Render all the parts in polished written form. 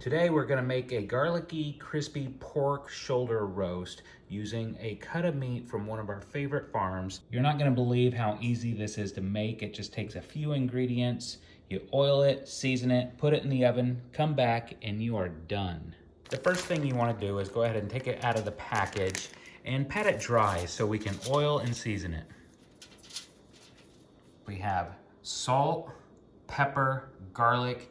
Today we're gonna make a garlicky, crispy pork shoulder roast using a cut of meat from one of our favorite farms. You're not gonna believe how easy this is to make. It just takes a few ingredients. You oil it, season it, put it in the oven, come back, and you are done. The first thing you wanna do is go ahead and take it out of the package and pat it dry so we can oil and season it. We have salt, pepper, garlic,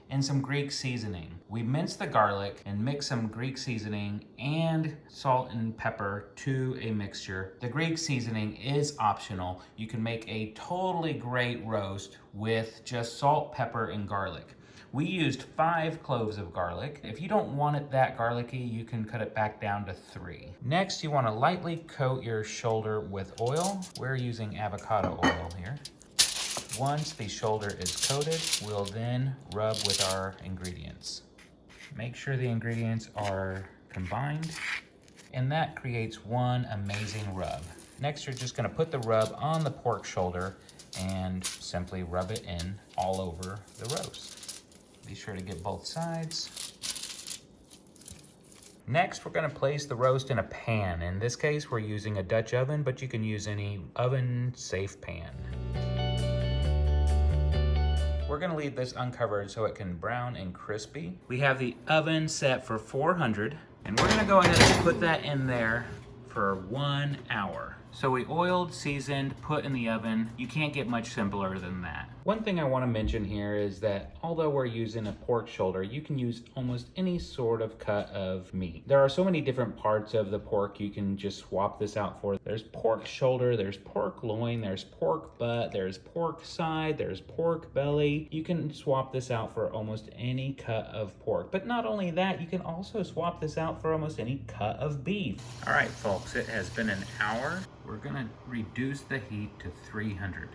and some Greek seasoning. We mince the garlic and mix some Greek seasoning and salt and pepper to a mixture. The Greek seasoning is optional. You can make a totally great roast with just salt, pepper, and garlic. We used 5 cloves of garlic. If you don't want it that garlicky, you can cut it back down to 3. Next, you want to lightly coat your shoulder with oil. We're using avocado oil here. Once the shoulder is coated, we'll then rub with our ingredients. Make sure the ingredients are combined, and that creates one amazing rub. Next, you're just gonna put the rub on the pork shoulder and simply rub it in all over the roast. Be sure to get both sides. Next, we're gonna place the roast in a pan. In this case, we're using a Dutch oven, but you can use any oven-safe pan. We're gonna leave this uncovered so it can brown and crispy. We have the oven set for 400, and we're gonna go ahead and put that in there for 1 hour. So we oiled, seasoned, put in the oven. You can't get much simpler than that. One thing I wanna mention here is that although we're using a pork shoulder, you can use almost any sort of cut of meat. There are so many different parts of the pork you can just swap this out for. There's pork shoulder, there's pork loin, there's pork butt, there's pork side, there's pork belly. You can swap this out for almost any cut of pork. But not only that, you can also swap this out for almost any cut of beef. All right, folks, it has been an hour. We're gonna reduce the heat to 300.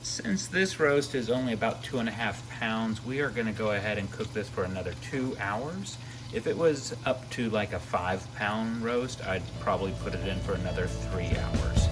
Since this roast is only about 2.5 pounds, we are gonna go ahead and cook this for another 2 hours. If it was up to like a 5-pound roast, I'd probably put it in for another 3 hours.